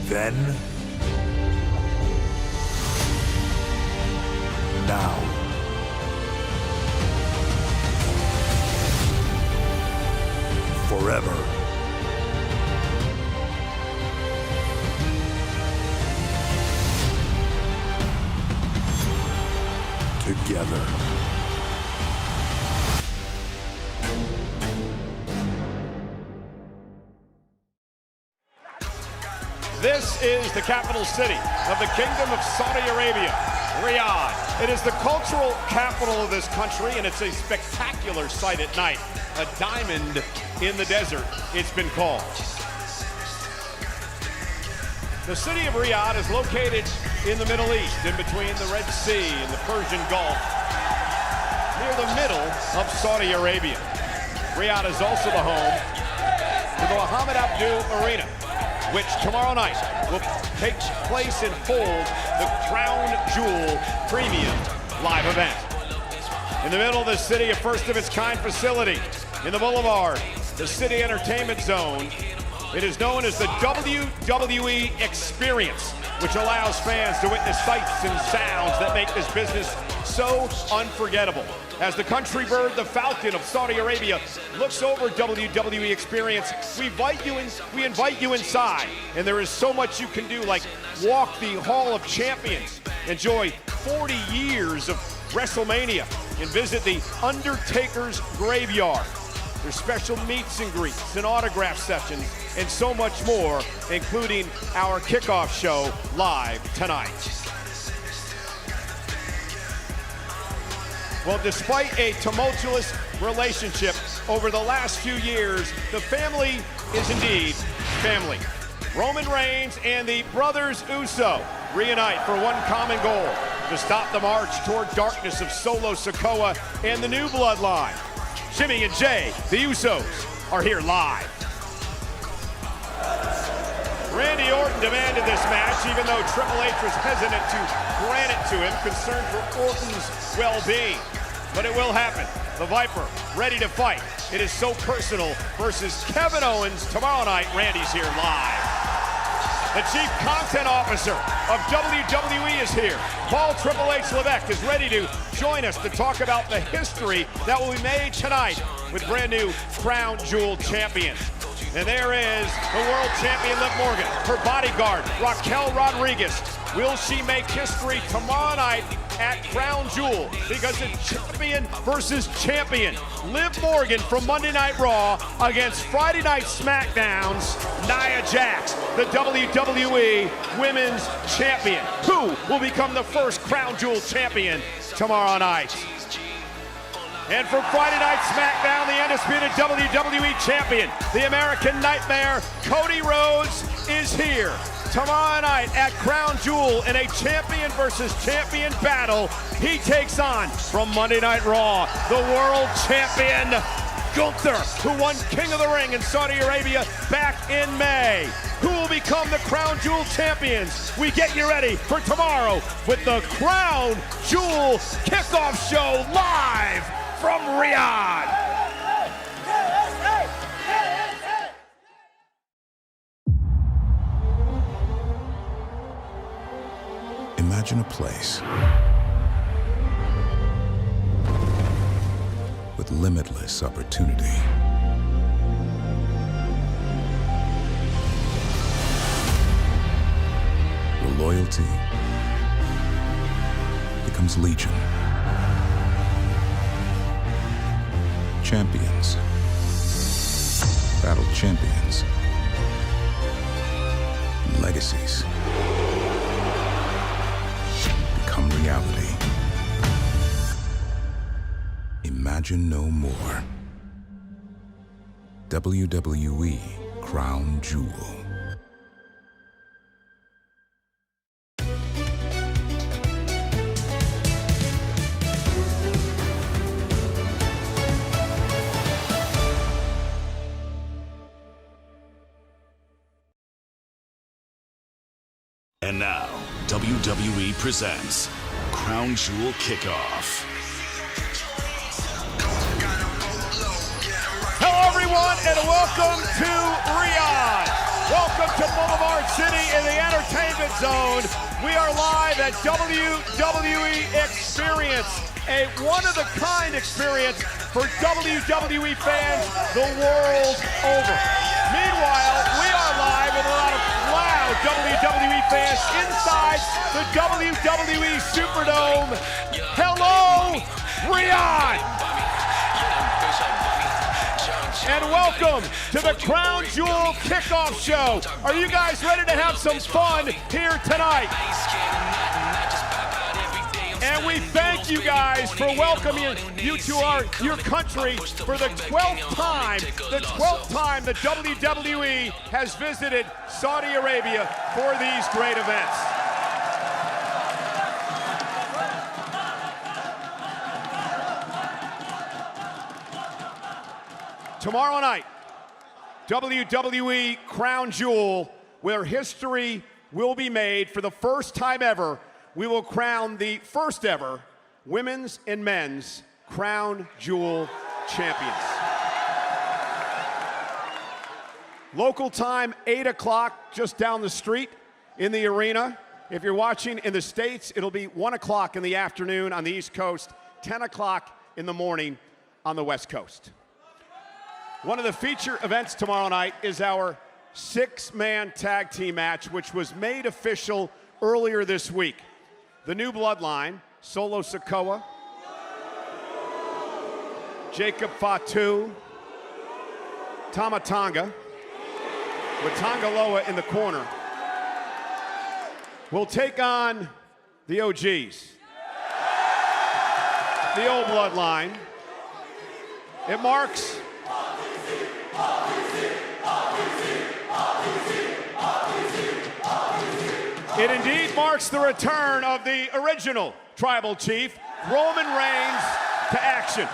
Then, now, forever. Together. This is the capital city of the Kingdom of Saudi Arabia, Riyadh. It is the cultural capital of this country, and it's a spectacular sight at night. A diamond in the desert, it's been called. The city of Riyadh is located in the Middle East, in between the Red Sea and the Persian Gulf, near the middle of Saudi Arabia. Riyadh is also the home to the Mohammed Abdul Arena, which tomorrow night will take place and hold the Crown Jewel Premium live event. In the middle of the city, a first-of-its-kind facility in the Boulevard, the City Entertainment Zone. It is known as the WWE Experience, which allows fans to witness sights and sounds that make this business so unforgettable. As the country bird, the Falcon of Saudi Arabia, looks over WWE Experience, we invite you inside. And there is so much you can do, like walk the Hall of Champions, enjoy 40 years of WrestleMania, and visit the Undertaker's Graveyard. There's special meets and greets and autograph sessions and so much more, including our kickoff show live tonight. Well, despite a tumultuous relationship over the last few years, the family is indeed family. Roman Reigns and the brothers Uso reunite for one common goal: to stop the march toward darkness of Solo Sikoa and the new bloodline. Jimmy and Jay, the Usos, are here live. Randy Orton demanded this match, even though Triple H was hesitant to grant it to him, concerned for Orton's well-being. But it will happen. The Viper, ready to fight. It is so personal versus Kevin Owens tomorrow night. Randy's here live. The Chief Content Officer of WWE is here. Paul Triple H Levesque is ready to join us to talk about the history that will be made tonight with brand new Crown Jewel champions. And there is the world champion Liv Morgan, her bodyguard Raquel Rodriguez. Will she make history tomorrow night at Crown Jewel? Because it's champion versus champion. Liv Morgan from Monday Night Raw against Friday Night SmackDown's Nia Jax, the WWE Women's Champion. Who will become the first Crown Jewel champion tomorrow night? And from Friday Night SmackDown, the undisputed WWE Champion, the American Nightmare, Cody Rhodes, is here tomorrow night at Crown Jewel in a champion versus champion battle. He takes on, from Monday Night Raw, the world champion, Gunther, who won King of the Ring in Saudi Arabia back in May. Who will become the Crown Jewel champions? We get you ready for tomorrow with the Crown Jewel Kickoff Show live from Riyadh. Imagine a place with limitless opportunity. Where loyalty becomes legion. Champions battle champions. And legacies become reality. Imagine no more. WWE Crown Jewel. And now, WWE presents Crown Jewel Kickoff. Hello, everyone, and welcome to Riyadh. Welcome to Boulevard City in the entertainment zone. We are live at WWE Experience, a one-of-a-kind experience for WWE fans the world over. Meanwhile, we are live with a lot of loud WWE fans inside the WWE Superdome. Hello, Riyadh! And welcome to the Crown Jewel Kickoff Show. Are you guys ready to have some fun here tonight? And we thank you guys for welcoming you to your country for the 12th time the WWE has visited Saudi Arabia for these great events. Tomorrow night, WWE Crown Jewel, where history will be made for the first time ever. We will crown the first ever women's and men's Crown Jewel champions. Local time, 8 o'clock, just down the street in the arena. If you're watching in the States, it'll be 1 o'clock in the afternoon on the East Coast, 10 o'clock in the morning on the West Coast. One of the feature events tomorrow night is our 6-man tag team match, which was made official earlier this week. The New Bloodline, Solo Sikoa, Jacob Fatu, Tama Tonga, with Tonga Loa in the corner, will take on the OGs, the old Bloodline. It marks It indeed marks the return of the original Tribal Chief, Roman Reigns, to action.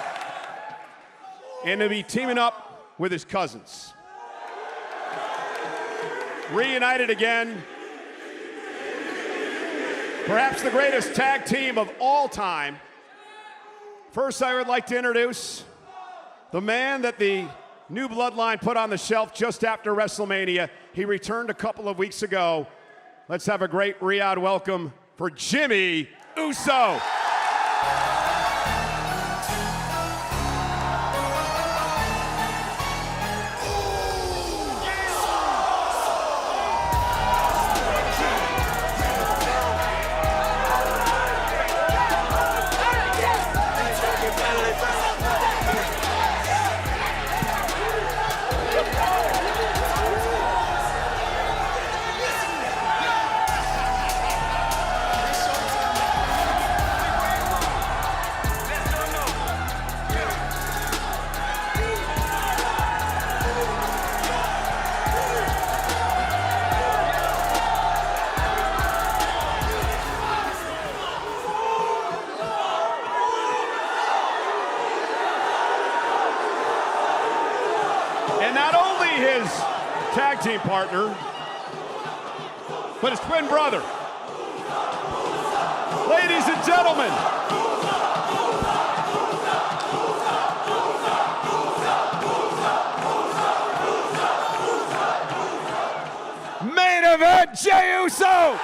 And to be teaming up with his cousins. Reunited again. Perhaps the greatest tag team of all time. First, I would like to introduce the man that the New Bloodline put on the shelf just after WrestleMania. He returned a couple of weeks ago. Let's have a great Riyadh welcome for Jimmy Uso. And not only his tag team partner, but his twin brother. Ladies and gentlemen, main event, Jey Uso!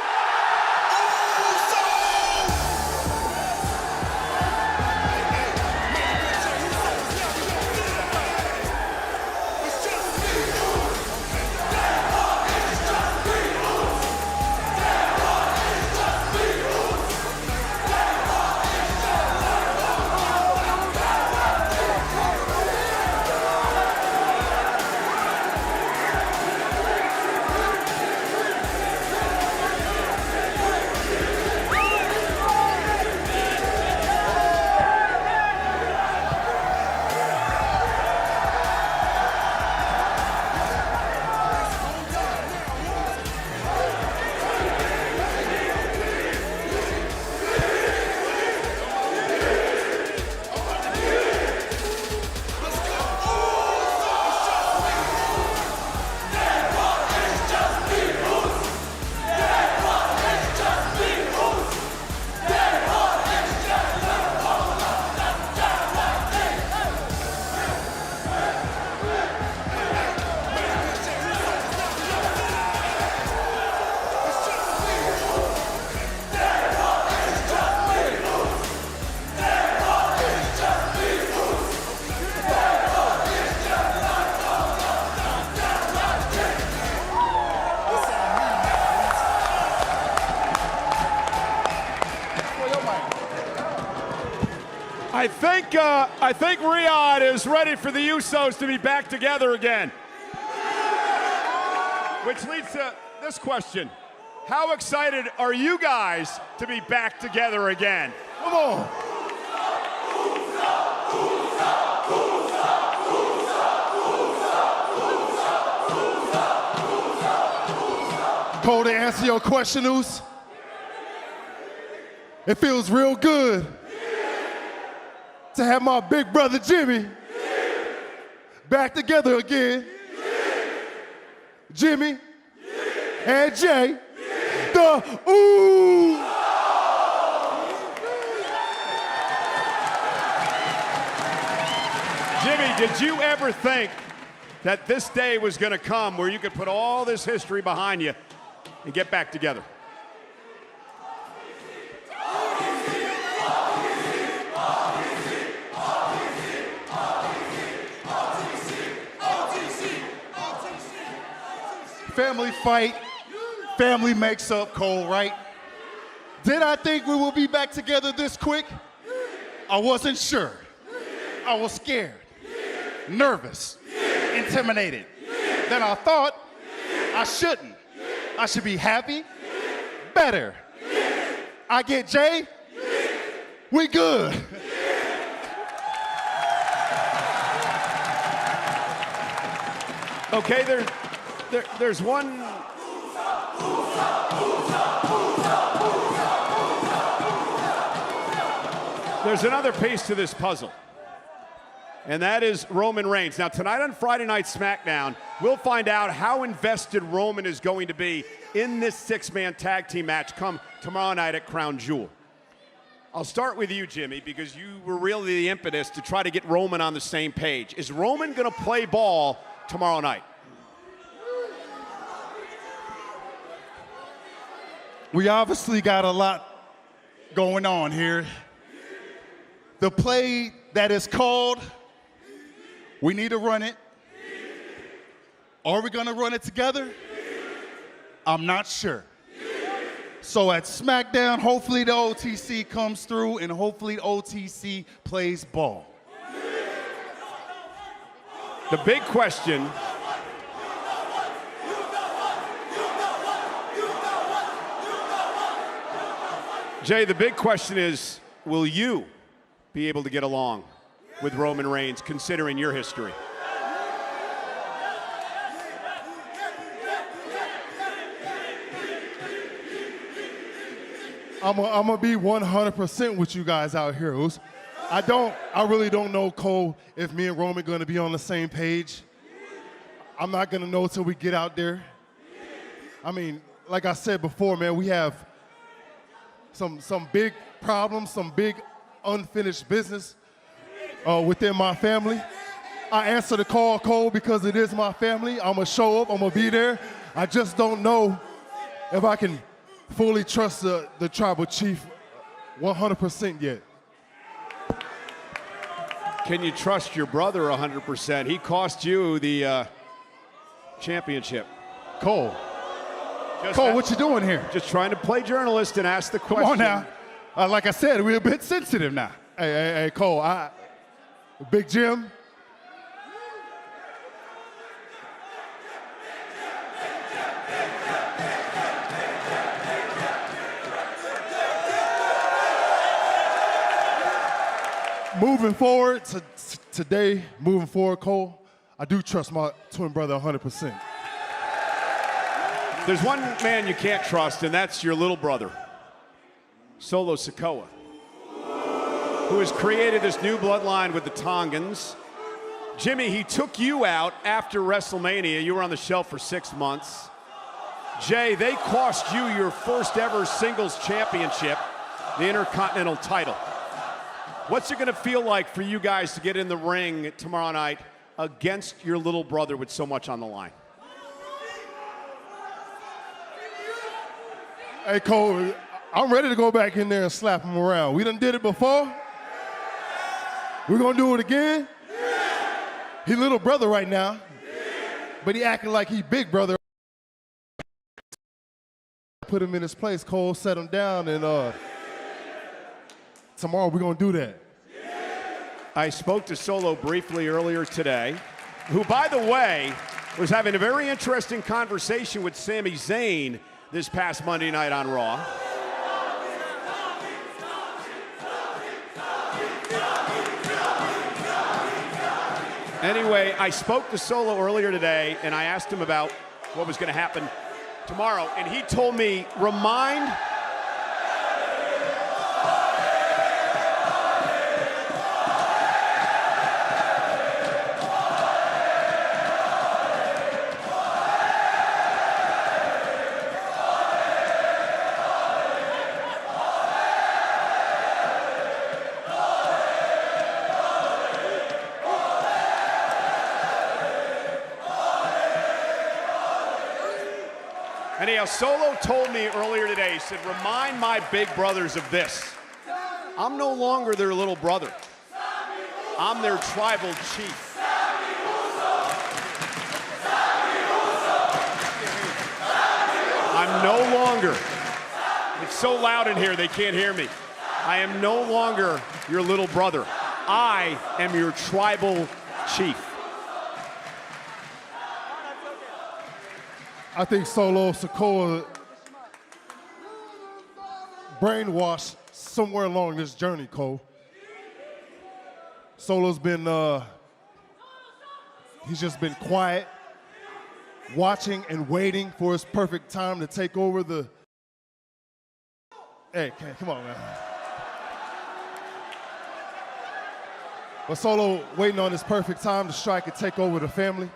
I think Riyadh is ready for the Usos to be back together again. Which leads to this question. How excited are you guys to be back together again? Come on. Cole, to answer your question, Oos, it feels real good to have my big brother Jimmy back together again. Jimmy and Jay, the Ooh. Jimmy, did you ever think that this day was going to come where you could put all this history behind you and get back together? Family fight, family makes up, Cole, right? Did I think we would be back together this quick? I wasn't sure. I was scared, nervous, intimidated. Then I thought I shouldn't. I should be happy, better. I get Jay, we good. Okay, there's one. There's another piece to this puzzle, and that is Roman Reigns. Now, tonight on Friday Night SmackDown, we'll find out how invested Roman is going to be in this six-man tag team match come tomorrow night at Crown Jewel. I'll start with you, Jimmy, because you were really the impetus to try to get Roman on the same page. Is Roman going to play ball tomorrow night? We obviously got a lot going on here. The play that is called, we need to run it. Are we gonna run it together? I'm not sure. So at SmackDown, hopefully the OTC comes through and hopefully OTC plays ball. The big question Jay, the big question is, will you be able to get along with Roman Reigns, considering your history? I'm gonna be 100% with you guys out here. I really don't know, Cole, if me and Roman gonna be on the same page. I'm not gonna know until we get out there. I mean, like I said before, man, we have some big problems, some big unfinished business within my family. I answer the call, Cole, because it is my family. I'm gonna show up, I'm gonna be there. I just don't know if I can fully trust the tribal chief 100% yet. Can you trust your brother 100%? He cost you the championship. Cole, what you doing here? Just trying to play journalist and ask the question. Come on now. Like I said, we're a bit sensitive now. Hey, Cole, Big Jim. Moving forward, today, moving forward, Cole, I do trust my twin brother 100%. There's one man you can't trust, and that's your little brother, Solo Sikoa, who has created this new bloodline with the Tongans. Jimmy, he took you out after WrestleMania. You were on the shelf for 6 months. Jay, they cost you your first ever singles championship, the Intercontinental title. What's it going to feel like for you guys to get in the ring tomorrow night against your little brother with so much on the line? Hey, Cole, I'm ready to go back in there and slap him around. We done did it before. We're going to do it again. He little brother right now, but he acting like he big brother. Put him in his place, Cole, set him down, and tomorrow we're going to do that. I spoke to Solo briefly earlier today, who, by the way, was having a very interesting conversation with Sami Zayn this past Monday night on Raw. Anyway, I spoke to Solo earlier today, and I asked him about what was going to happen tomorrow, and he told me, remind Anyhow, Solo told me earlier today, he said, remind my big brothers of this. I'm no longer their little brother. I'm their tribal chief. I'm no longer, it's so loud in here they can't hear me. I am no longer your little brother. I am your tribal chief. I think Solo Sikoa brainwashed somewhere along this journey, Cole. Solo's been, he's just been quiet, watching and waiting for his perfect time to take over the, hey, come on, man. But Solo waiting on his perfect time to strike and take over the family.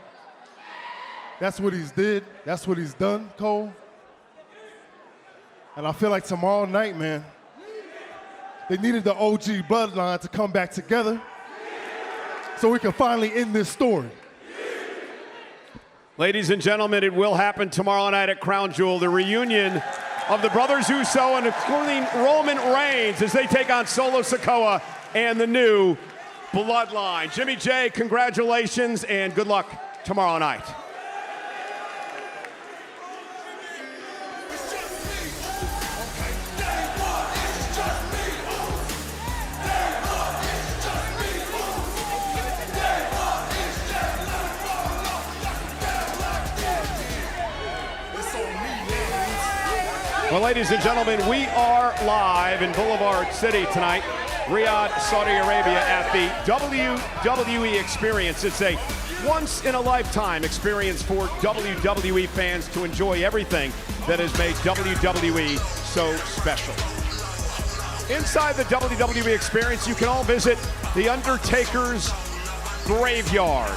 That's what he's did. That's what he's done, Cole. And I feel like tomorrow night, man, they needed the OG bloodline to come back together so we can finally end this story. Ladies and gentlemen, it will happen tomorrow night at Crown Jewel, the reunion of the Brothers Uso and including Roman Reigns as they take on Solo Sikoa and the new Bloodline. Jimmy J, congratulations and good luck tomorrow night. Well, ladies and gentlemen, we are live in Boulevard City tonight, Riyadh, Saudi Arabia, at the WWE Experience. It's a once-in-a-lifetime experience for WWE fans to enjoy everything that has made WWE so special. Inside the WWE Experience, you can all visit The Undertaker's Graveyard,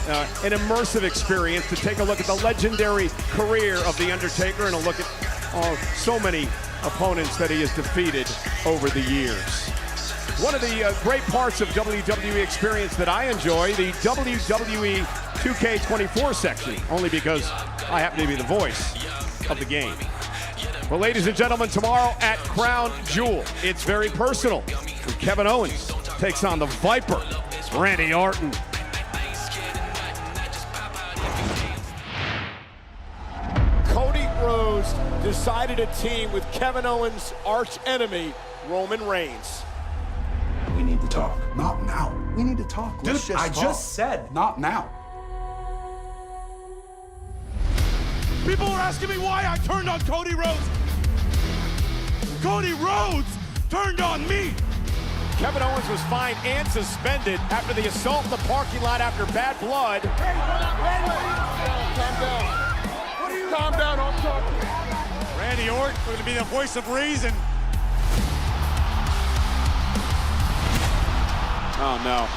an immersive experience to take a look at the legendary career of The Undertaker and a look at so many opponents that he has defeated over the years. One of the great parts of WWE Experience that I enjoy, the WWE 2K24 section, only because I happen to be the voice of the game. Well, ladies and gentlemen, tomorrow at Crown Jewel, it's very personal. Kevin Owens takes on the Viper, Randy Orton. Cody Rhodes decided to team with Kevin Owens' arch enemy, Roman Reigns. We need to talk. Not now. We need to talk. Dude, Let's just I talk. just said not now. People were asking me why I turned on Cody Rhodes. Cody Rhodes turned on me. Kevin Owens was fined and suspended after the assault in the parking lot after bad blood. Hey, calm down. Calm down, I'm talking. Randy Orton going to be the voice of reason. Oh, no.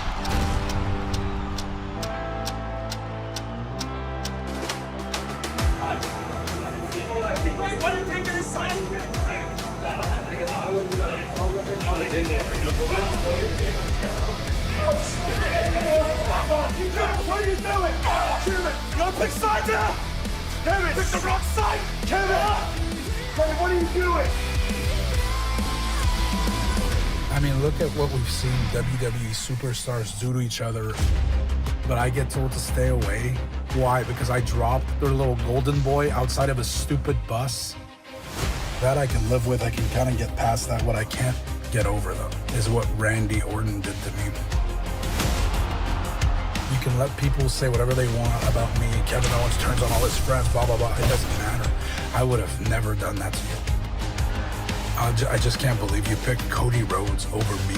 Why did you take this side? What are you doing? You gotta pick sides now! Kevin! Pick the wrong side! Kevin! Kevin, what are you doing? I mean, look at what we've seen WWE superstars do to each other, but I get told to stay away. Why? Because I dropped their little golden boy outside of a stupid bus. That I can live with. I can kind of get past that. What I can't get over, though, is what Randy Orton did to me. You can let people say whatever they want about me. Kevin Owens turns on all his friends, blah, blah, blah. It doesn't matter. I would have never done that to you. I just can't believe you picked Cody Rhodes over me.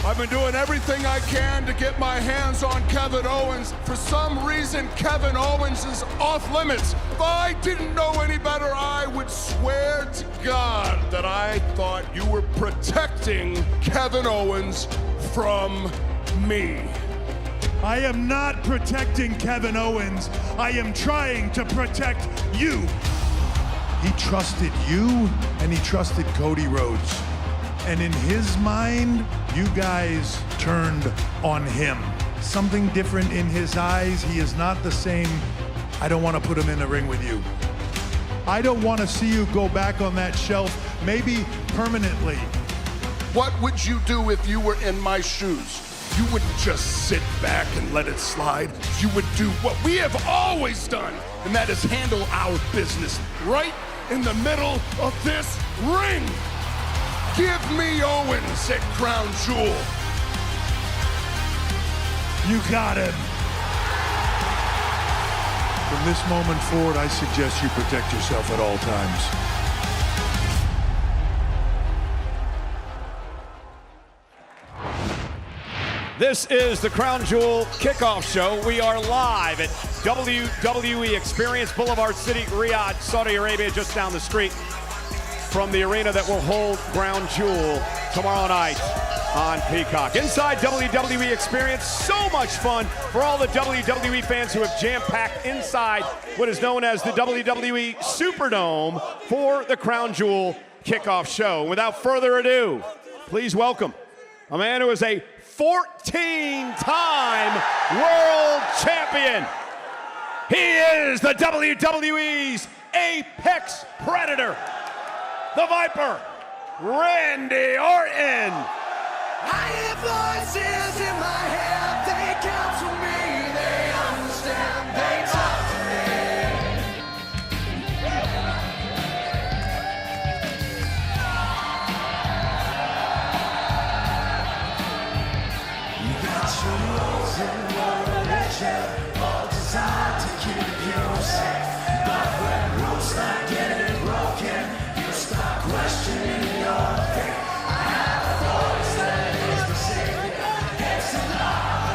I've been doing everything I can to get my hands on Kevin Owens. For some reason, Kevin Owens is off limits. If I didn't know any better, I would swear to God that I thought you were protecting Kevin Owens from me. I am not protecting Kevin Owens. I am trying to protect you. He trusted you, and he trusted Cody Rhodes. And in his mind, you guys turned on him. Something different in his eyes. He is not the same. I don't want to put him in the ring with you. I don't want to see you go back on that shelf, maybe permanently. What would you do if you were in my shoes? You wouldn't just sit back and let it slide. You would do what we have always done, and that is handle our business right in the middle of this ring. Give me Owens at Crown Jewel. You got him. From this moment forward, I suggest you protect yourself at all times. This is the Crown Jewel Kickoff Show. We are live at WWE Experience Boulevard City, Riyadh, Saudi Arabia, just down the street from the arena that will hold Crown Jewel tomorrow night on Peacock. Inside WWE Experience, so much fun for all the WWE fans who have jam-packed inside what is known as the WWE Superdome for the Crown Jewel Kickoff Show. Without further ado, please welcome a man who is a 14-time world champion. He is the WWE's Apex Predator, the Viper, Randy Orton. I hear voices in my head, they counsel me, they understand, they talk to me. You got your chosen one religion, all designed to keep you safe. But when rules start getting broken, you start questioning your faith. I have a voice that is the savior. It's an art,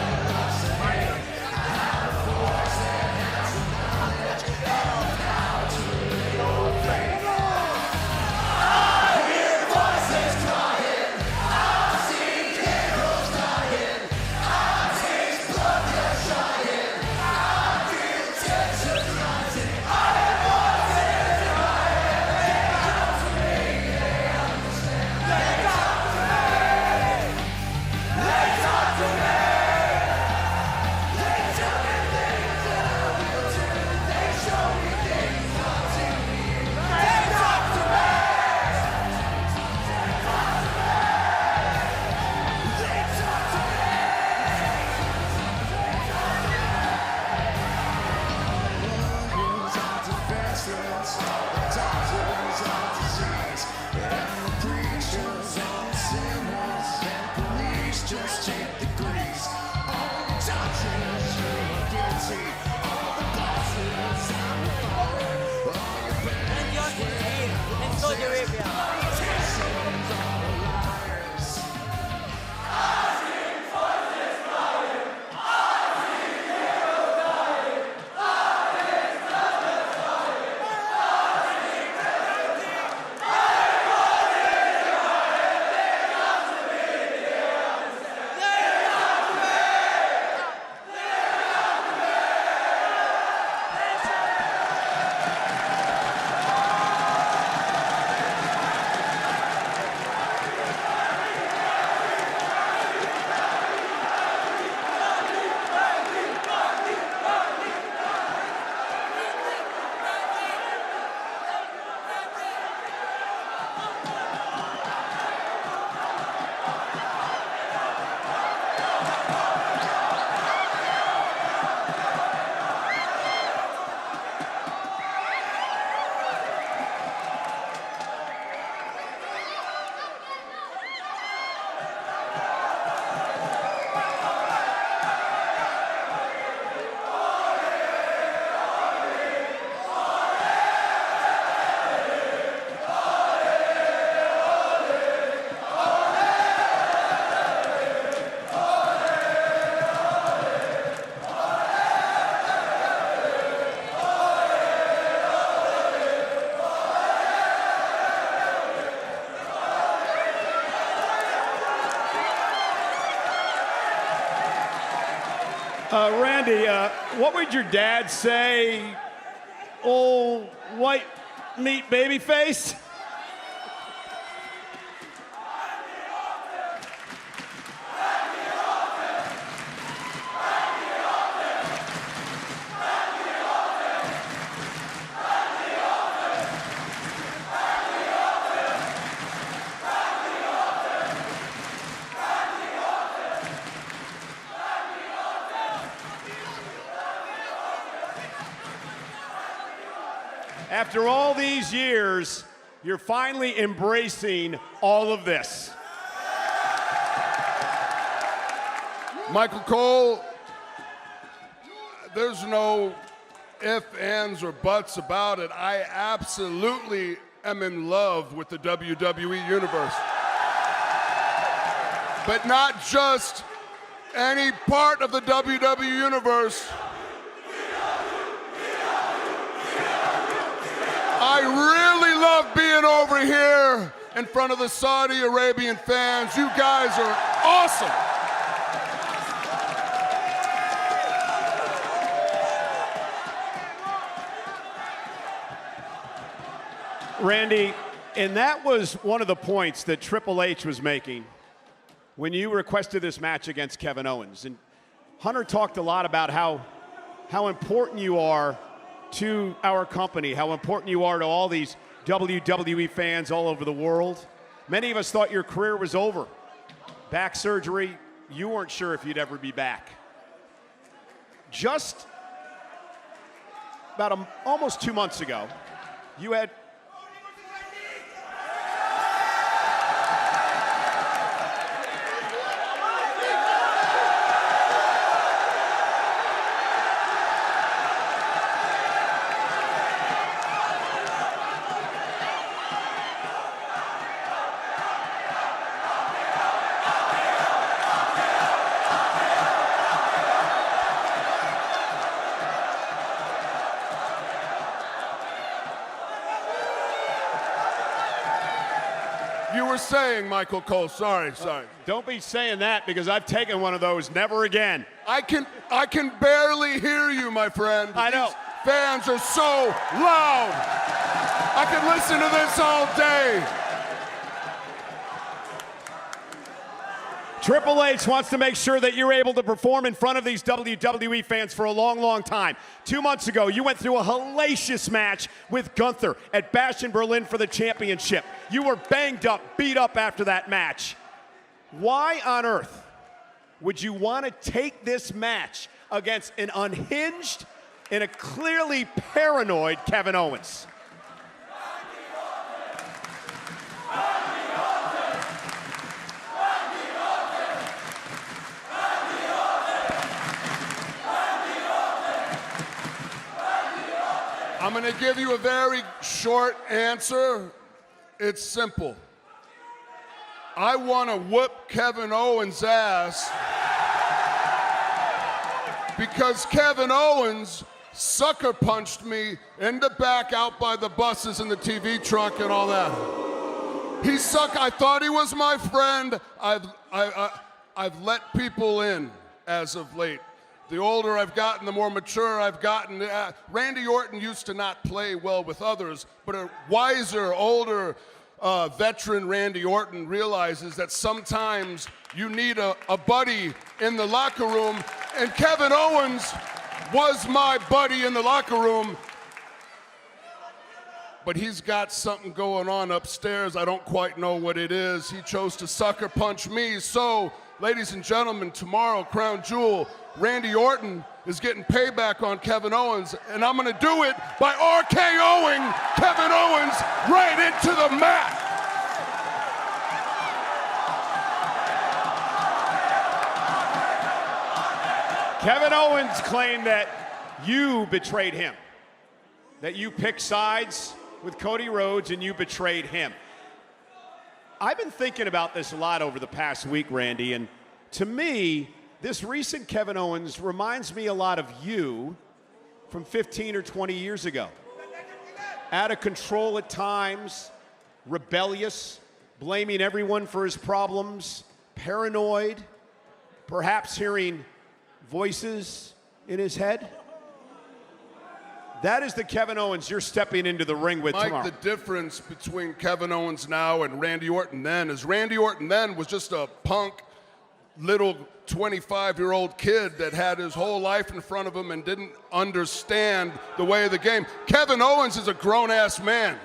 Randy, what would your dad say, old white meat baby face? After all these years, you're finally embracing all of this. Michael Cole, there's no ifs, ands, or buts about it. I absolutely am in love with the WWE Universe. But not just any part of the WWE Universe. I really love being over here in front of the Saudi Arabian fans. You guys are awesome. Randy, and that was one of the points that Triple H was making when you requested this match against Kevin Owens. And Hunter talked a lot about how important you are to our company, how important you are to all these WWE fans all over the world. Many of us thought your career was over. Back surgery, you weren't sure if you'd ever be back. Just about almost 2 months ago, you had You were saying, Michael Cole, sorry. Don't be saying that, because I've taken one of those. Never again. I can barely hear you, my friend. I know. These fans are so loud. I could listen to this all day. Triple H wants to make sure that you're able to perform in front of these WWE fans for a long, long time. 2 months ago, you went through a hellacious match with Gunther at Bash in Berlin for the championship. You were banged up, beat up after that match. Why on earth would you want to take this match against an unhinged and a clearly paranoid Kevin Owens? I'm going to give you a very short answer. It's simple. I want to whoop Kevin Owens' ass because Kevin Owens sucker punched me in the back out by the buses and the TV truck and all that. I thought he was my friend. I've let people in as of late. The older I've gotten, the more mature I've gotten. Randy Orton used to not play well with others, but a wiser, older veteran Randy Orton realizes that sometimes you need a buddy in the locker room, and Kevin Owens was my buddy in the locker room. But he's got something going on upstairs. I don't quite know what it is. He chose to sucker punch me. So, ladies and gentlemen, tomorrow, Crown Jewel, Randy Orton is getting payback on Kevin Owens, and I'm going to do it by RKOing Kevin Owens right into the mat. Kevin Owens claimed that you betrayed him, that you picked sides with Cody Rhodes and you betrayed him. I've been thinking about this a lot over the past week, Randy, and to me, this recent Kevin Owens reminds me a lot of you from 15 or 20 years ago. Out of control at times, rebellious, blaming everyone for his problems, paranoid, perhaps hearing voices in his head. That is the Kevin Owens you're stepping into the ring with Mike, tomorrow. the difference between Kevin Owens now and Randy Orton then is Randy Orton then was just a punk little 25-year-old kid that had his whole life in front of him and didn't understand the way of the game. Kevin Owens is a grown-ass man.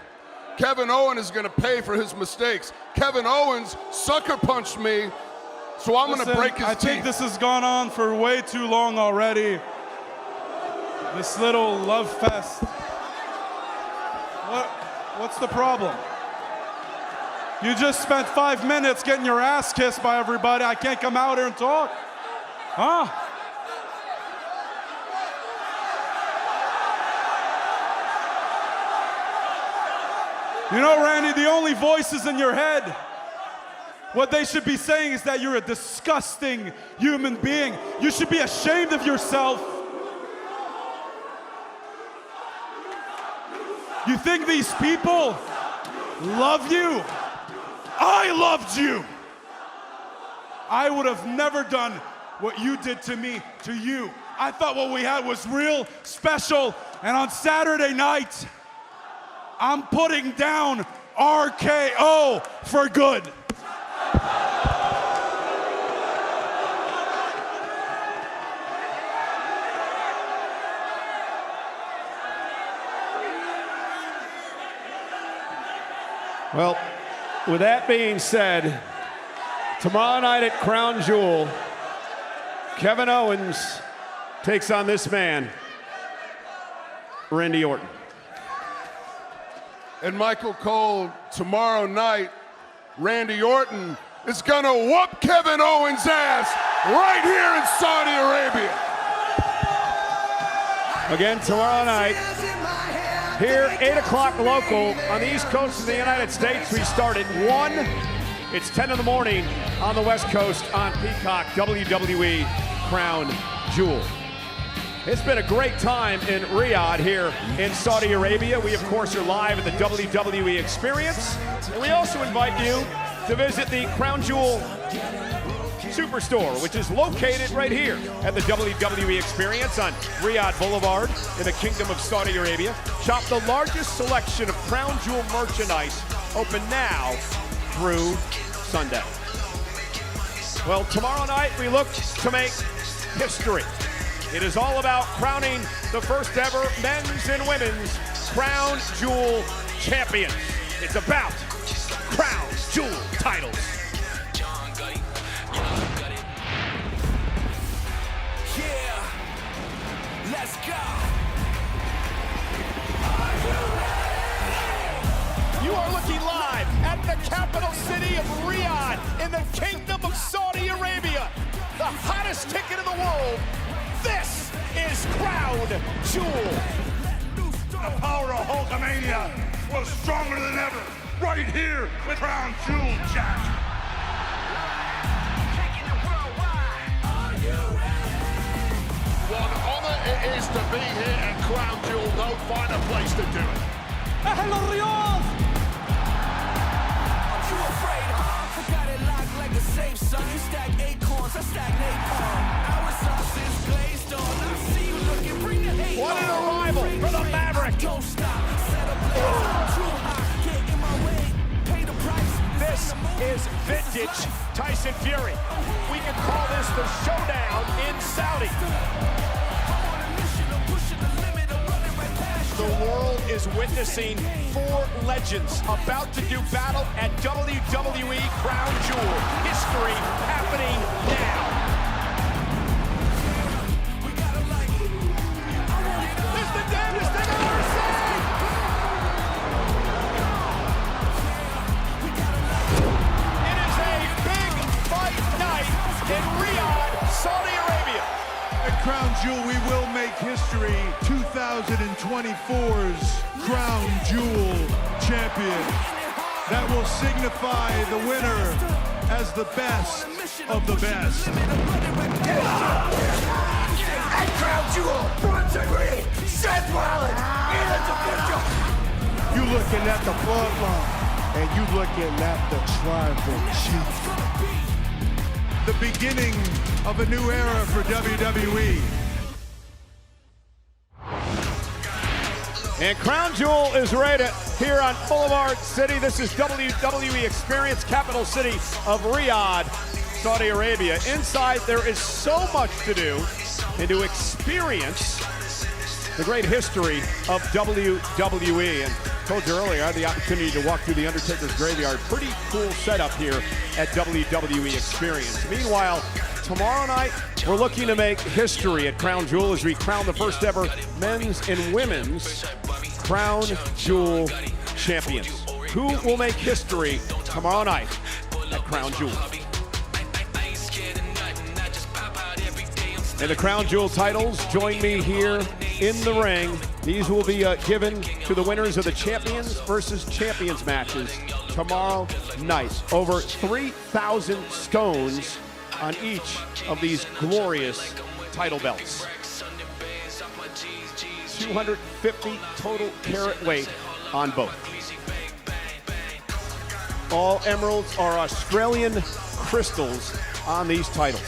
Kevin Owens is going to pay for his mistakes. Kevin Owens sucker punched me, so I'm going to break his teeth. I think this has gone on for way too long already. This little love fest. What's the problem? You just spent 5 minutes getting your ass kissed by everybody. I can't come out here and talk? Huh? You know, Randy, the only voices in your head, what they should be saying is that you're a disgusting human being. You should be ashamed of yourself. You think these people love you? I loved you. I would have never done what you did to me, to you. I thought what we had was real special, and on Saturday night, I'm putting down RKO for good. Well, with that being said, tomorrow night at Crown Jewel, Kevin Owens takes on this man, Randy Orton. And Michael Cole, tomorrow night, Randy Orton is going to whoop Kevin Owens' ass right here in Saudi Arabia. Again, tomorrow night, here, 8 o'clock local on the East Coast of the United States. We start at 1. It's 10 in the morning on the West Coast on Peacock, WWE Crown Jewel. It's been a great time in Riyadh here in Saudi Arabia. We, of course, are live at the WWE Experience. And we also invite you to visit the Crown Jewel Superstore, which is located right here at the WWE Experience on Riyadh Boulevard in the Kingdom of Saudi Arabia. Shop the largest selection of Crown Jewel merchandise, open now through Sunday. Well, tomorrow night we look to make history. It is all about crowning the first ever men's and women's Crown Jewel champions. It's about Crown Jewel titles. Let's go. You are looking live at the capital city of Riyadh in the Kingdom of Saudi Arabia, the hottest ticket in the world. This is Crown Jewel. The power of Hulkamania was stronger than ever right here with Crown Jewel, Jack. What an honor it is to be here at Crown Jewel. No finer place to do it. Hello, Riyadh. Aren't you afraid, huh? I got it locked like a safe, son. You stack acorns, I stack napalm. Our sauce is glazed on. I see you looking, bring the hate. What an arrival for the Maverick. Don't stop. Set up too hot. Get in my way. Pay the price. This is vintage Tyson Fury. We can call this the showdown in Saudi. The world is witnessing 4 legends about to do battle at WWE Crown Jewel. History happening now. This is the damnedest thing I've ever seen! It is a big fight night in Riyadh, Saudi Arabia. At Crown Jewel, we will make history. 2024's Crown Jewel champion. That will signify the winner as the best of the best. At Crown Jewel, Bronson Reed, Seth Rollins, individual. You looking at the bloodline, and you looking at the tribal chief. the beginning of a new era for WWE. And Crown Jewel is right here on Boulevard City. This is WWE Experience, capital city of Riyadh, Saudi Arabia. Inside, there is so much to do and to experience the great history of WWE. And I told you earlier, I had the opportunity to walk through the Undertaker's graveyard. Pretty cool setup here at WWE Experience. Meanwhile, tomorrow night, we're looking to make history at Crown Jewel as we crown the first ever men's and women's Crown Jewel champions. Who will make history tomorrow night at Crown Jewel? And the Crown Jewel titles join me here in the ring. These will be given to the winners of the Champions versus Champions matches tomorrow night. Over 3,000 stones on each of these glorious title belts. 250 total carat weight on both. All emeralds are Australian crystals on these titles.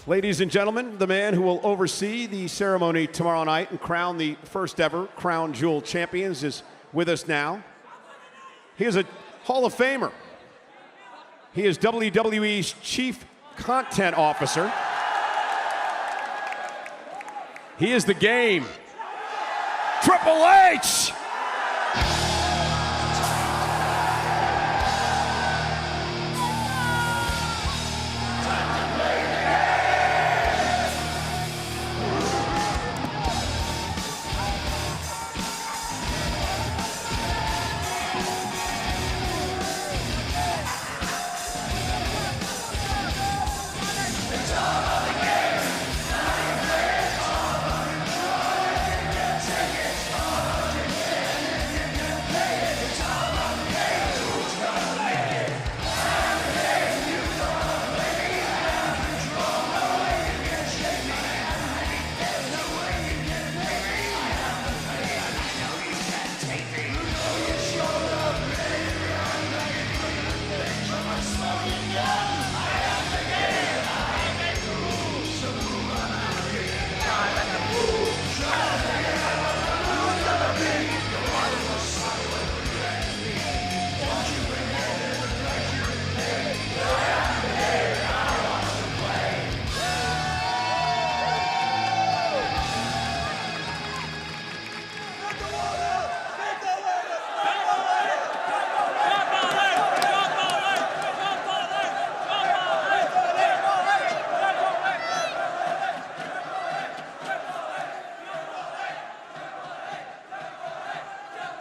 Ladies and gentlemen, the man who will oversee the ceremony tomorrow night and crown the first ever Crown Jewel champions is with us now. He is a Hall of Famer. He is WWE's Chief Content Officer. He is the Game. Triple H!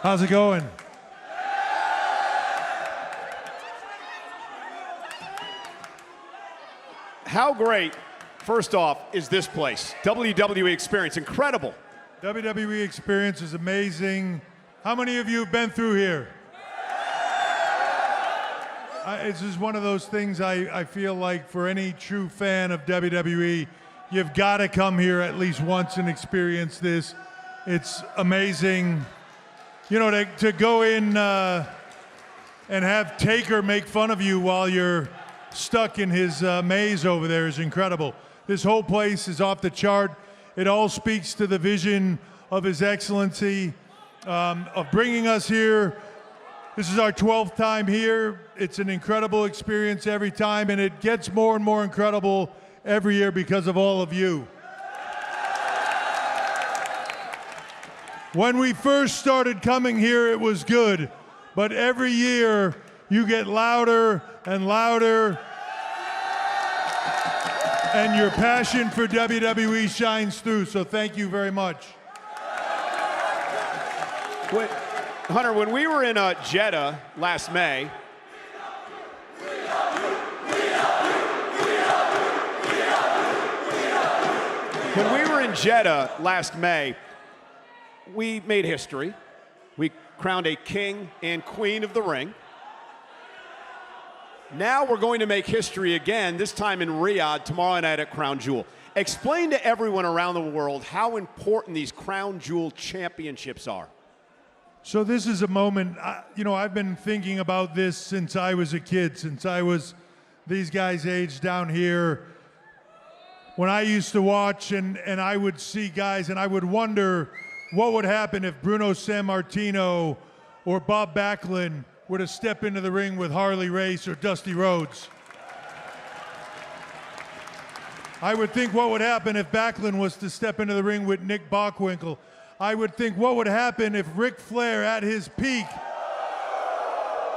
How's it going? How great, first off, is this place? WWE Experience, incredible. WWE Experience is amazing. How many of you have been through here? It's just one of those things I feel like for any true fan of WWE, you've got to come here at least once and experience this. It's amazing. You know, to go in and have Taker make fun of you while you're stuck in his maze over there is incredible. This whole place is off the chart. It all speaks to the vision of His Excellency of bringing us here. This is our 12th time here. It's an incredible experience every time, and it gets more and more incredible every year because of all of you. When we first started coming here, it was good, but every year you get louder and louder, and your passion for WWE shines through, so thank you very much. Hunter, when we were in Jeddah last May, we made history. We crowned a king and queen of the ring. Now we're going to make history again, this time in Riyadh, tomorrow night at Crown Jewel. Explain to everyone around the world how important these Crown Jewel championships are. So this is a moment, I've been thinking about this since I was a kid, since I was these guys' age down here. When I used to watch and I would see guys and I would wonder what would happen if Bruno Sammartino or Bob Backlund were to step into the ring with Harley Race or Dusty Rhodes. I would think what would happen if Backlund was to step into the ring with Nick Bockwinkel. I would think what would happen if Ric Flair at his peak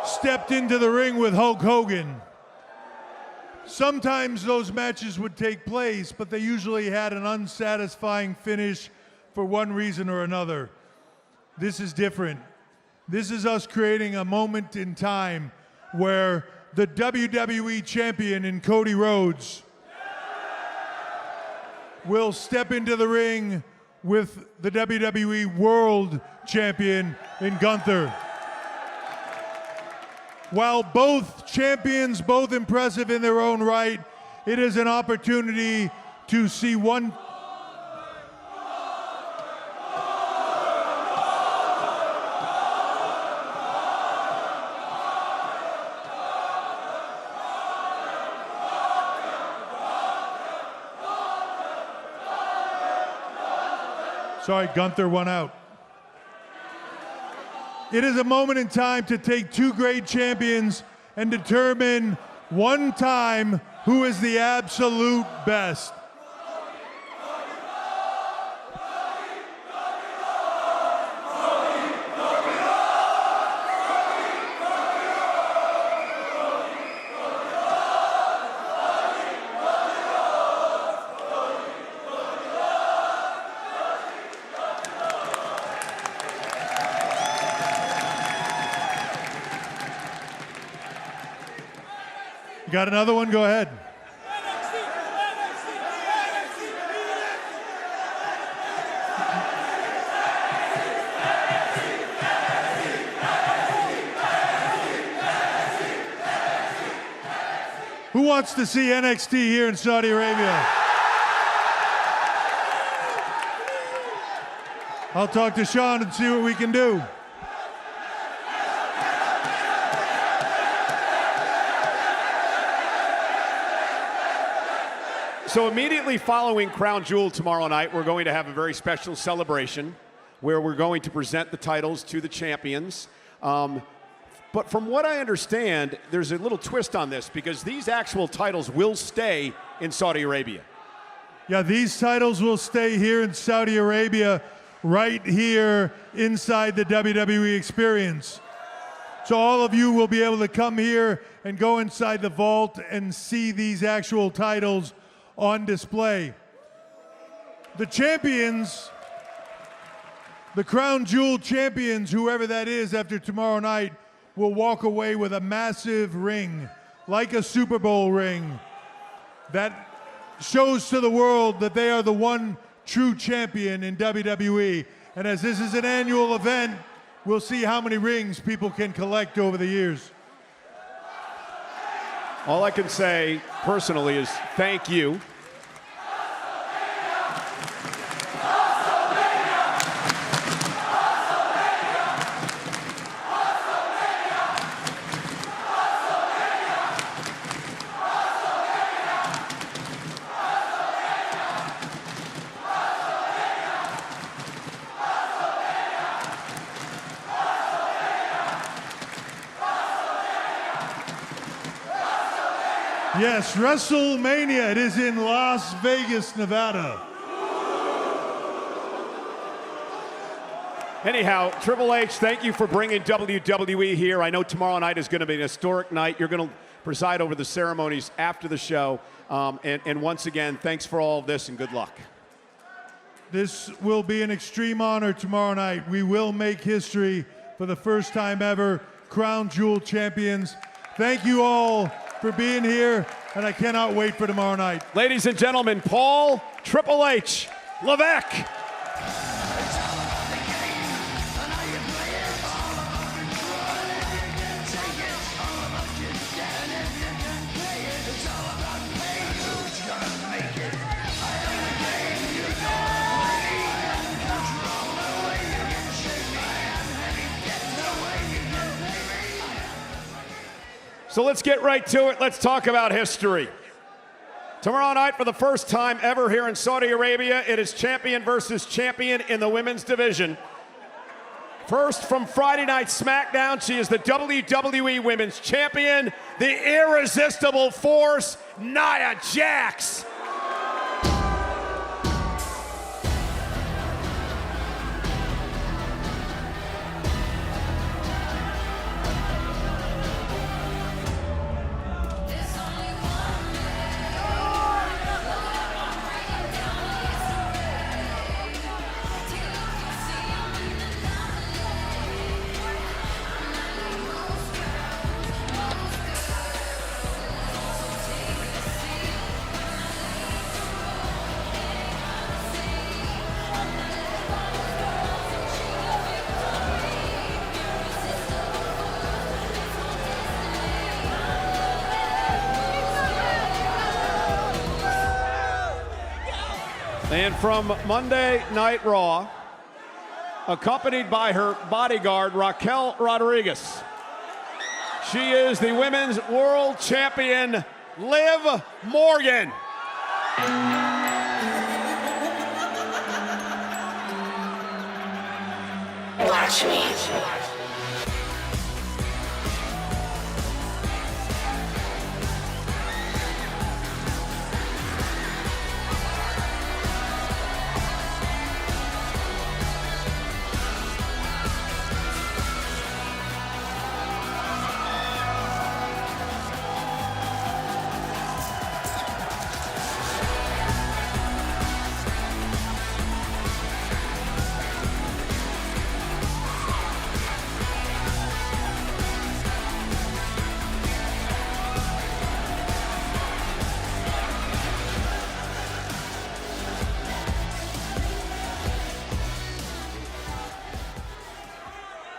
stepped into the ring with Hulk Hogan. Sometimes those matches would take place, but they usually had an unsatisfying finish for one reason or another. This is different. This is us creating a moment in time where the WWE champion in Cody Rhodes will step into the ring with the WWE World Champion in Gunther. While both champions, both impressive in their own right, it is an opportunity to see one. Sorry, Gunther won out. It is a moment in time to take two great champions and determine one time who is the absolute best. You got another one? Go ahead. Who wants to see NXT here in Saudi Arabia? I'll talk to Sean and see what we can do. So immediately following Crown Jewel tomorrow night, we're going to have a very special celebration where we're going to present the titles to the champions. But from what I understand, there's a little twist on this because these actual titles will stay in Saudi Arabia. Yeah, these titles will stay here in Saudi Arabia, right here inside the WWE experience. So all of you will be able to come here and go inside the vault and see these actual titles on display. The champions, the Crown Jewel champions, whoever that is after tomorrow night, will walk away with a massive ring, like a Super Bowl ring, that shows to the world that they are the one true champion in WWE. And as this is an annual event, we'll see how many rings people can collect over the years. All I can say personally is thank you. Yes, WrestleMania. It is in Las Vegas, Nevada. Anyhow, Triple H, thank you for bringing WWE here. I know tomorrow night is going to be an historic night. You're going to preside over the ceremonies after the show. And once again, thanks for all of this and good luck. This will be an extreme honor tomorrow night. We will make history for the first time ever. Crown Jewel champions. Thank you all for being here, and I cannot wait for tomorrow night. Ladies and gentlemen, Paul Triple H Levesque. So let's get right to it. Let's talk about history. Tomorrow night, for the first time ever here in Saudi Arabia, it is champion versus champion in the women's division. First, from Friday Night SmackDown, she is the WWE Women's Champion, the irresistible force, Nia Jax. And from Monday Night Raw, accompanied by her bodyguard, Raquel Rodriguez, she is the Women's World Champion, Liv Morgan. Watch me.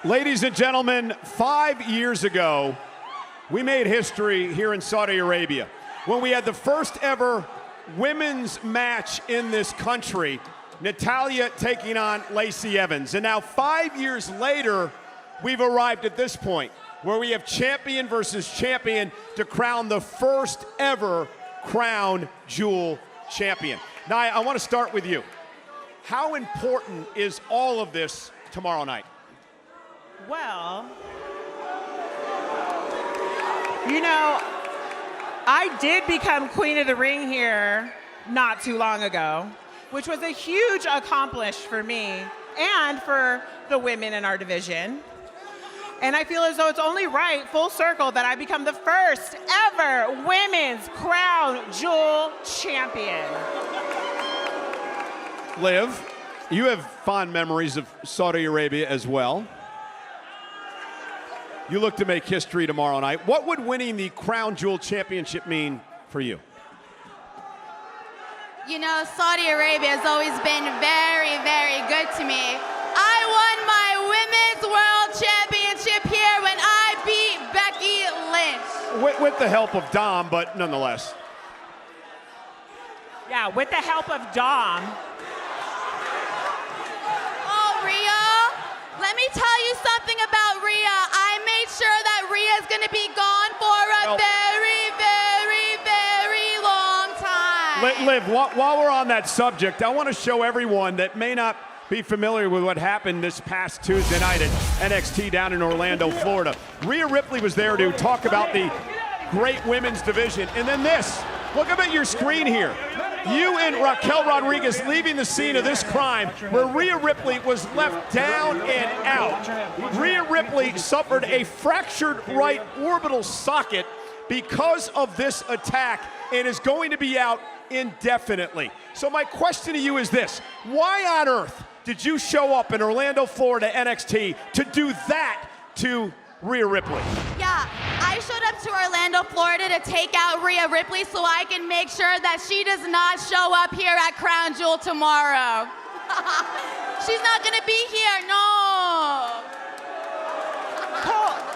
Ladies and gentlemen, 5 years ago, we made history here in Saudi Arabia when we had the first ever women's match in this country, Natalya taking on Lacey Evans. And now 5 years later, we've arrived at this point where we have champion versus champion to crown the first ever crown jewel champion. Nia, I want to start with you. How important is all of this tomorrow night? Well, you know, I did become Queen of the Ring here not too long ago, which was a huge accomplishment for me and for the women in our division. And I feel as though it's only right, full circle, that I become the first ever women's crown jewel champion. Liv, you have fond memories of Saudi Arabia as well. You look to make history tomorrow night. What would winning the Crown Jewel Championship mean for you? You know, Saudi Arabia has always been very, very good to me. I won my Women's World Championship here when I beat Becky Lynch. With the help of Dom, but nonetheless. Yeah, with the help of Dom. Oh, Rhea, let me tell you something about Rhea. I made sure that Rhea is going to be gone for a very, very, very long time. Liv, while we're on that subject, I want to show everyone that may not be familiar with what happened this past Tuesday night at NXT down in Orlando, Florida. Rhea Ripley was there to talk about the great women's division. And then this, look up at your screen here. You and Raquel Rodriguez leaving the scene of this crime where Rhea Ripley was left down and out. Rhea Ripley suffered a fractured right orbital socket because of this attack and is going to be out indefinitely. So my question to you is this: why on earth did you show up in Orlando, Florida, NXT to do that to Rhea Ripley? Yeah, I showed up to Orlando, Florida to take out Rhea Ripley so I can make sure that she does not show up here at Crown Jewel tomorrow. She's not gonna be here, no.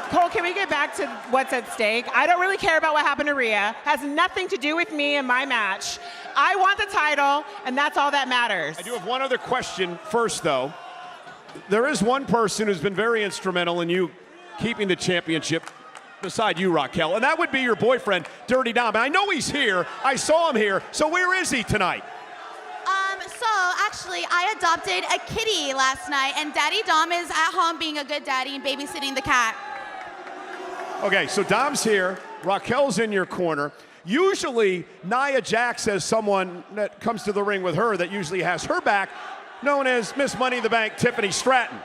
Cole, can we get back to what's at stake? I don't really care about what happened to Rhea. Has nothing to do with me and my match. I want the title, and that's all that matters. I do have one other question first, though. There is one person who's been very instrumental in you keeping the championship beside you, Raquel, and that would be your boyfriend, Dirty Dom. And I know he's here. I saw him here. So where is he tonight? So actually, I adopted a kitty last night, and Daddy Dom is at home being a good daddy and babysitting the cat. Okay, so Dom's here. Raquel's in your corner. Usually, Nia Jax has someone that comes to the ring with her that usually has her back, known as Miss Money in the Bank, Tiffany Stratton.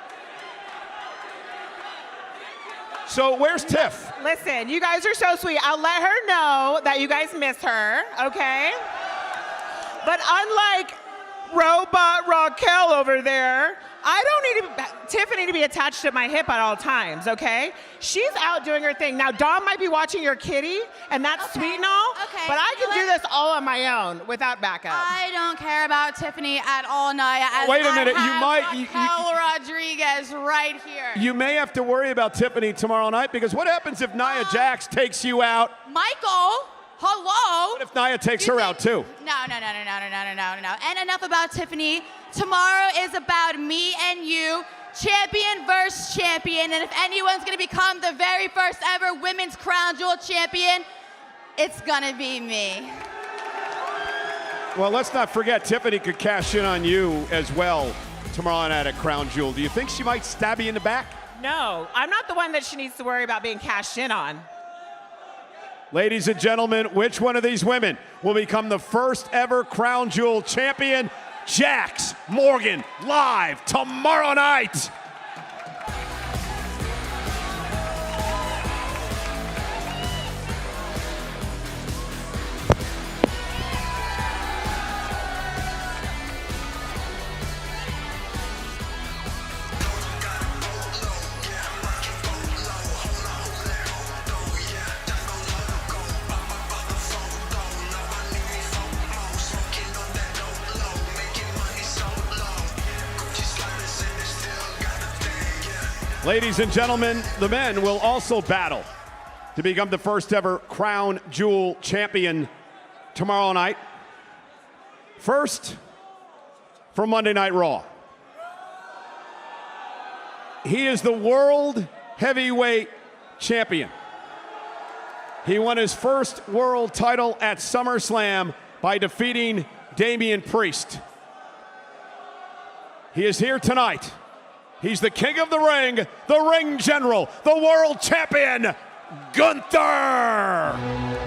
So where's Tiff? Listen, you guys are so sweet. I'll let her know that you guys miss her, okay? But unlike Robot Raquel over there, I don't need Tiffany to be attached to my hip at all times, okay? She's out doing her thing. Now, Dom might be watching your kitty, and that's sweet and all, but I can do this all on my own without backup. I don't care about Tiffany at all, Nia. As Wait a minute, I you have might- Raquel Rodriguez right here. You may have to worry about Tiffany tomorrow night, because what happens if Nia Jax takes you out? Michael, hello. What if Nia takes her out too? No. And enough about Tiffany. Tomorrow is about me and you, champion versus champion. And if anyone's gonna become the very first ever women's crown jewel champion, it's gonna be me. Well, let's not forget, Tiffany could cash in on you as well tomorrow night at Crown Jewel. Do you think she might stab you in the back? No, I'm not the one that she needs to worry about being cashed in on. Ladies and gentlemen, which one of these women will become the first ever Crown Jewel champion? Jax Morgan, live tomorrow night. Ladies and gentlemen, the men will also battle to become the first ever Crown Jewel champion tomorrow night. First, from Monday Night Raw. He is the World Heavyweight Champion. He won his first world title at SummerSlam by defeating Damian Priest. He is here tonight. He's the king of the ring general, the world champion, Gunther!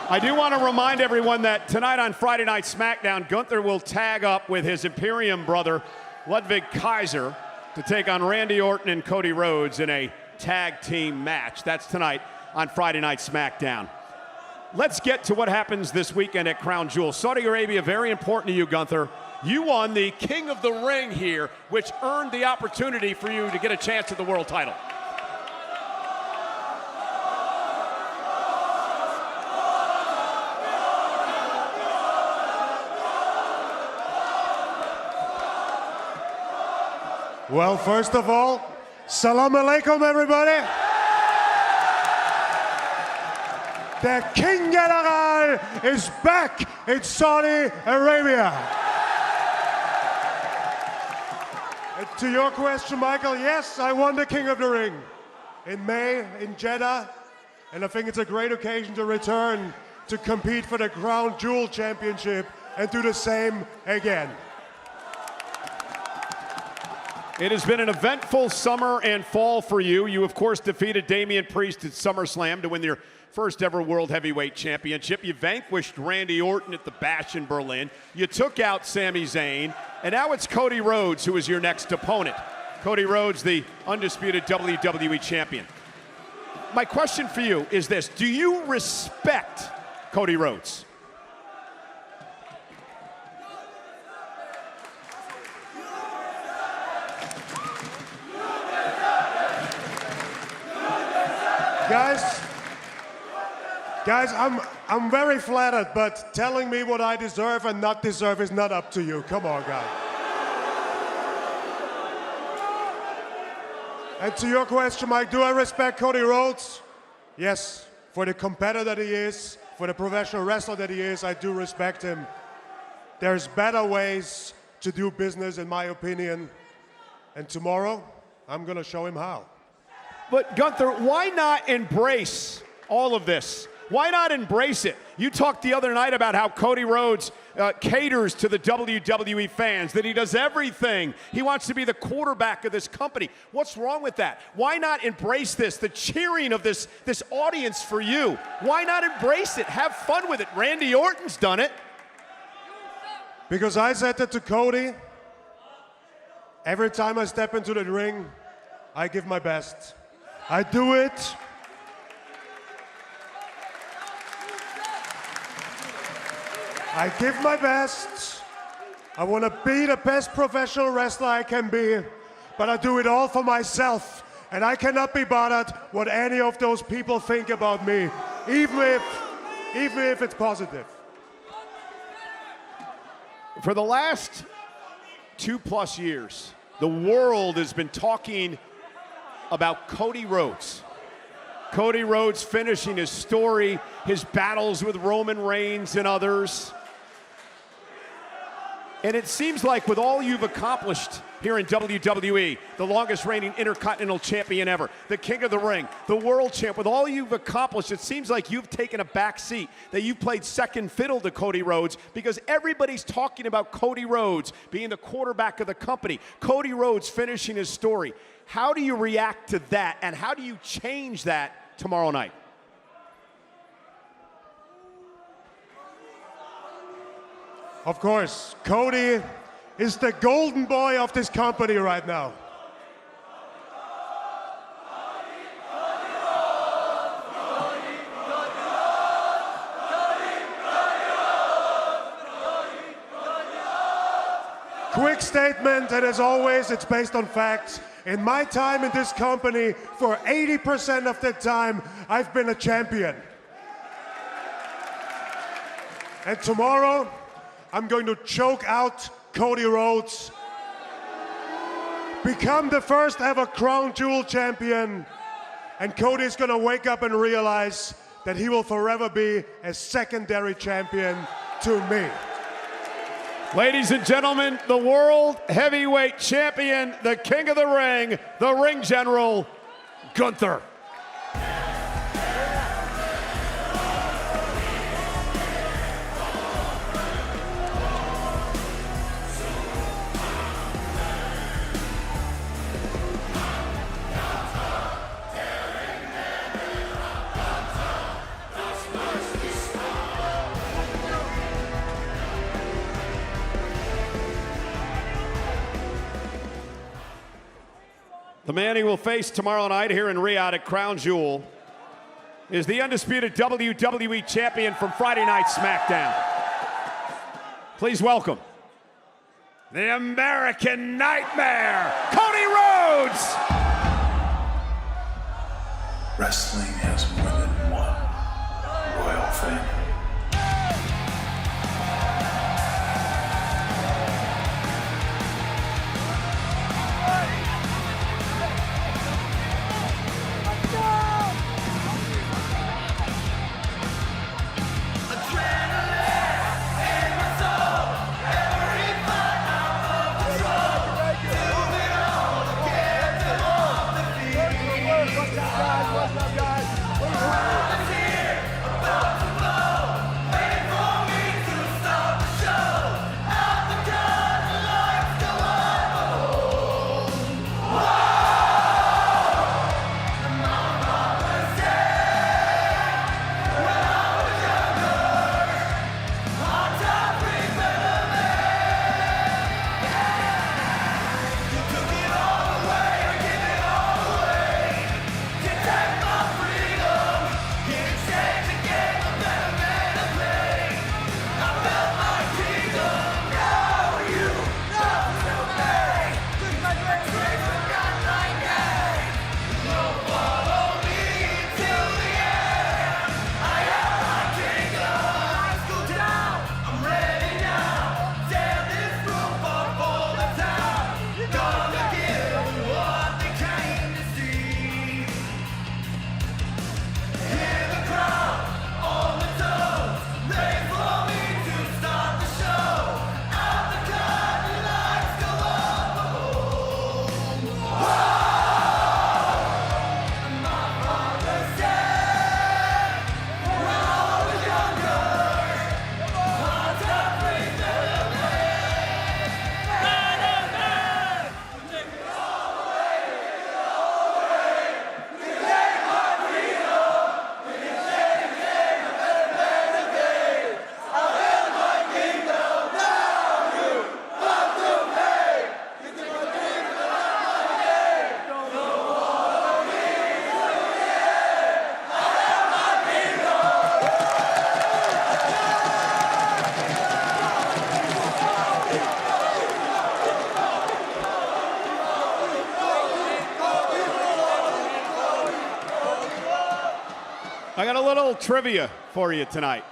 I do want to remind everyone that tonight on Friday Night SmackDown, Gunther will tag up with his Imperium brother, Ludwig Kaiser, to take on Randy Orton and Cody Rhodes in a tag team match. That's tonight on Friday Night SmackDown. Let's get to what happens this weekend at Crown Jewel. Saudi Arabia, very important to you, Gunther. You won the King of the Ring here, which earned the opportunity for you to get a chance at the world title. Well, first of all, salam alaikum, everybody. The King General is back in Saudi Arabia. And to your question, Michael, yes, I won the King of the Ring in May in Jeddah, and I think it's a great occasion to return to compete for the Crown Jewel Championship and do the same again. It has been an eventful summer and fall for you. You, of course, defeated Damian Priest at SummerSlam to win your first ever World Heavyweight Championship. You vanquished Randy Orton at the Bash in Berlin. You took out Sami Zayn. And now it's Cody Rhodes who is your next opponent. Cody Rhodes, the undisputed WWE Champion. My question for you is this. Do you respect Cody Rhodes? Guys, I'm very flattered, but telling me what I deserve and not deserve is not up to you. Come on, guys. And to your question, Mike, do I respect Cody Rhodes? Yes, for the competitor that he is, for the professional wrestler that he is, I do respect him. There's better ways to do business, in my opinion. And tomorrow, I'm gonna show him how. But Gunther, why not embrace all of this? Why not embrace it? You talked the other night about how Cody Rhodes caters to the WWE fans, that he does everything. He wants to be the quarterback of this company. What's wrong with that? Why not embrace this, the cheering of this audience for you? Why not embrace it? Have fun with it. Randy Orton's done it. Because I said that to Cody. Every time I step into the ring, I give my best. I do it. I give my best. I want to be the best professional wrestler I can be, but I do it all for myself. And I cannot be bothered what any of those people think about me, even if it's positive. For the last 2+ years, the world has been talking about Cody Rhodes. Cody Rhodes finishing his story, his battles with Roman Reigns and others. And it seems like with all you've accomplished here in WWE, the longest reigning Intercontinental Champion ever, the King of the Ring, the World Champ, with all you've accomplished, it seems like you've taken a back seat, that you've played second fiddle to Cody Rhodes because everybody's talking about Cody Rhodes being the quarterback of the company, Cody Rhodes finishing his story. How do you react to that, and how do you change that tomorrow night? Of course, Cody is the golden boy of this company right now. Quick statement, and as always, it's based on facts. In my time in this company, for 80% of the time, I've been a champion. And tomorrow, I'm going to choke out Cody Rhodes, become the first ever Crown Jewel champion, and Cody's going to wake up and realize that he will forever be a secondary champion to me. Ladies and gentlemen, the World Heavyweight Champion, the King of the Ring, the Ring General, Gunther. The man he will face tomorrow night here in Riyadh at Crown Jewel is the undisputed WWE Champion from Friday Night SmackDown. Please welcome the American Nightmare, Cody Rhodes! Wrestling has more than one royal family. What's up, guys? little trivia for you tonight.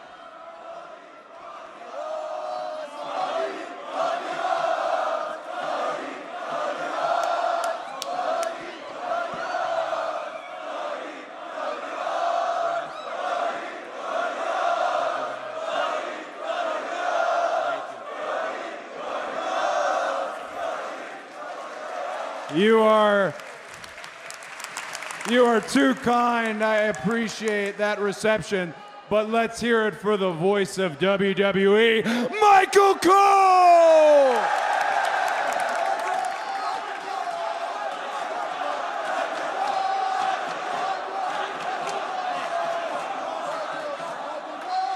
You are too kind. I appreciate that reception. But let's hear it for the voice of WWE, Michael Cole!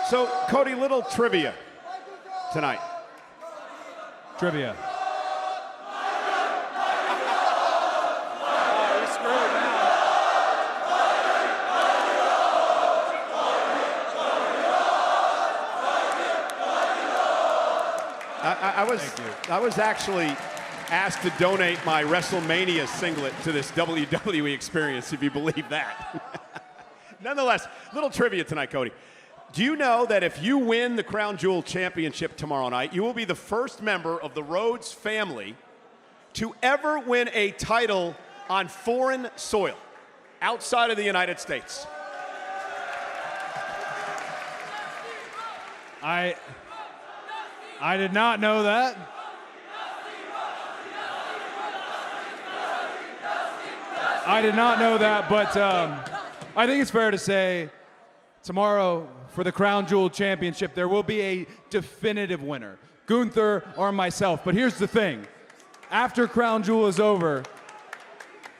So, Cody, little trivia tonight. Trivia. I was actually asked to donate my WrestleMania singlet to this WWE experience, if you believe that. Nonetheless, little trivia tonight, Cody. Do you know that if you win the Crown Jewel Championship tomorrow night, you will be the first member of the Rhodes family to ever win a title on foreign soil outside of the United States? I did not know that. I did not know that, but I think it's fair to say tomorrow for the Crown Jewel Championship, there will be a definitive winner, Gunther or myself. But here's the thing. After Crown Jewel is over,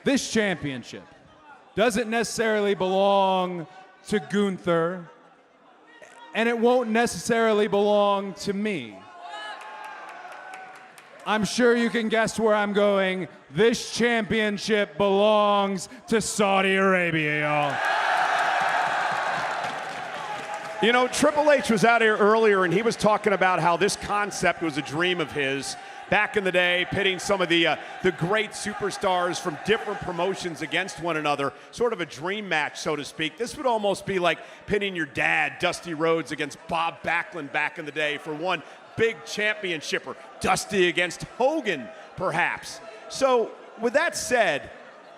this championship doesn't necessarily belong to Gunther, and it won't necessarily belong to me. I'm sure you can guess where I'm going. This championship belongs to Saudi Arabia, y'all. You know, Triple H was out here earlier, and he was talking about how this concept was a dream of his back in the day, pitting some of the great superstars from different promotions against one another, sort of a dream match, so to speak. This would almost be like pitting your dad, Dusty Rhodes, against Bob Backlund back in the day for one big championship, or Dusty against Hogan, perhaps. So, with that said,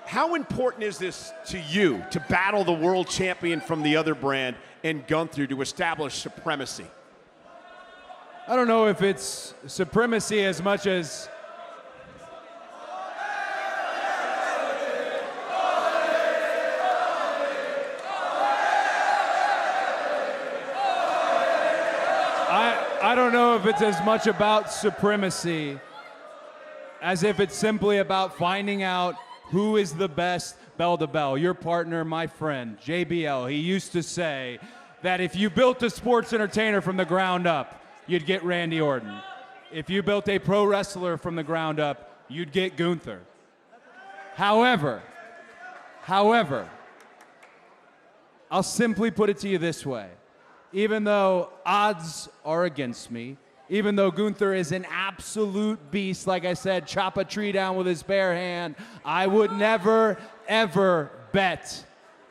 how important is this to you to battle the world champion from the other brand and Gunther to establish supremacy? I don't know if it's supremacy as much as I don't know if it's as much about supremacy as if it's simply about finding out who is the best bell to bell. Your partner, my friend, JBL, he used to say that if you built a sports entertainer from the ground up, you'd get Randy Orton. If you built a pro wrestler from the ground up, you'd get Gunther. However, I'll simply put it to you this way. Even though odds are against me, even though Gunther is an absolute beast, like I said, chop a tree down with his bare hand, I would never, ever bet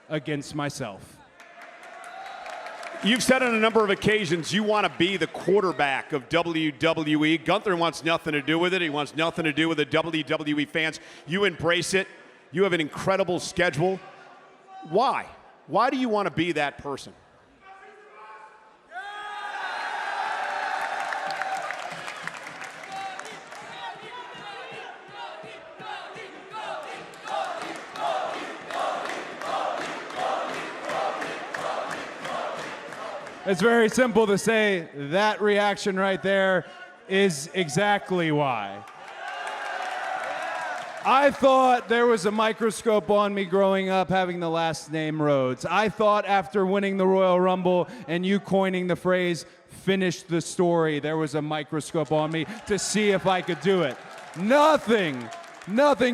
against myself. You've said on a number of occasions you want to be the quarterback of WWE. Gunther wants nothing to do with it. He wants nothing to do with the WWE fans. You embrace it. You have an incredible schedule. Why? Why do you want to be that person? It's very simple to say that reaction right there is exactly why. I thought there was a microscope on me growing up having the last name Rhodes. I thought after winning the Royal Rumble and you coining the phrase, finish the story, there was a microscope on me to see if I could do it. Nothing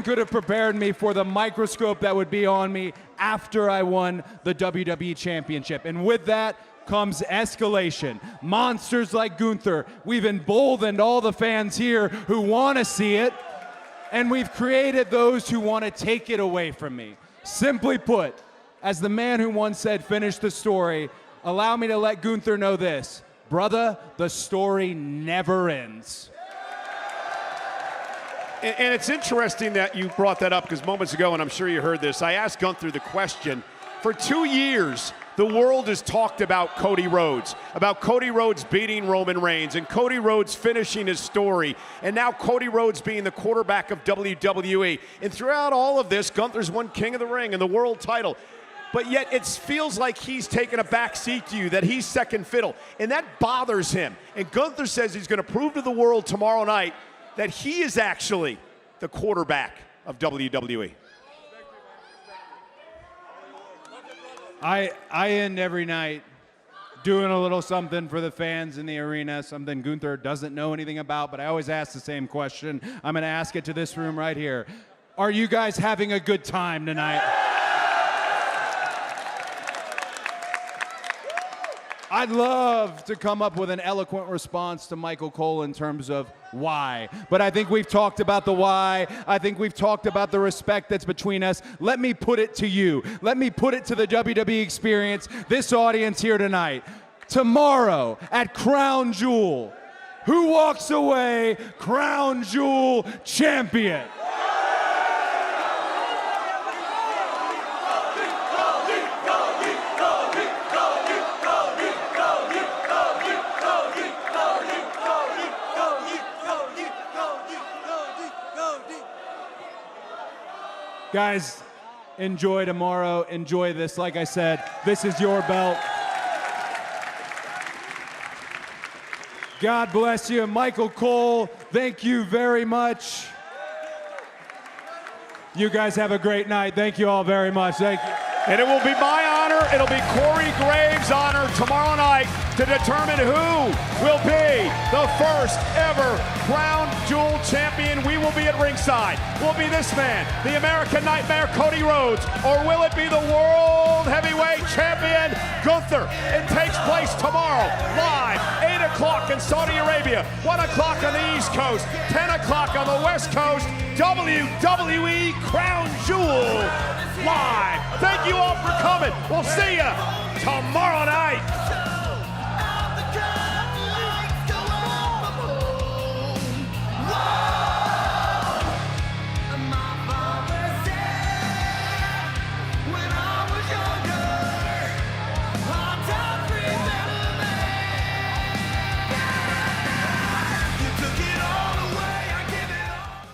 could have prepared me for the microscope that would be on me after I won the WWE Championship. And with that comes escalation. Monsters like Gunther. We've emboldened all the fans here who want to see it, and we've created those who want to take it away from me. Simply put, as the man who once said, finish the story, allow me to let Gunther know this. Brother, the story never ends. And it's interesting that you brought that up because moments ago, and I'm sure you heard this, I asked Gunther the question. For 2 years, the world has talked about Cody Rhodes beating Roman Reigns, and Cody Rhodes finishing his story, and now Cody Rhodes being the quarterback of WWE. And throughout all of this, Gunther's won King of the Ring and the world title. But yet it feels like he's taken a back seat to you, that he's second fiddle, and that bothers him. And Gunther says he's going to prove to the world tomorrow night that he is actually the quarterback of WWE. I end every night doing a little something for the fans in the arena, something Gunther doesn't know anything about, but I always ask the same question. I'm going to ask it to this room right here. Are you guys having a good time tonight? I'd love to come up with an eloquent response to Michael Cole in terms of why. But I think we've talked about the why. I think we've talked about the respect that's between us. Let me put it to you. Let me put it to the WWE experience, this audience here tonight. Tomorrow at Crown Jewel, who walks away Crown Jewel champion? Guys, enjoy tomorrow. Enjoy this. Like I said, this is your belt. God bless you. Michael Cole, thank you very much. You guys have a great night. Thank you all very much. Thank you. And it will be my honor, it'll be Corey Graves' honor tomorrow night to determine who will be the first ever Crown Jewel champion. We will be at ringside. Will it be this man, the American Nightmare, Cody Rhodes, or will it be the World Heavyweight Champion, Gunther? It takes place tomorrow, live, 8 o'clock in Saudi Arabia, 1 o'clock on the East Coast, 10 o'clock on the West Coast, WWE Crown Jewel live. Thank you all for coming. We'll see you tomorrow night.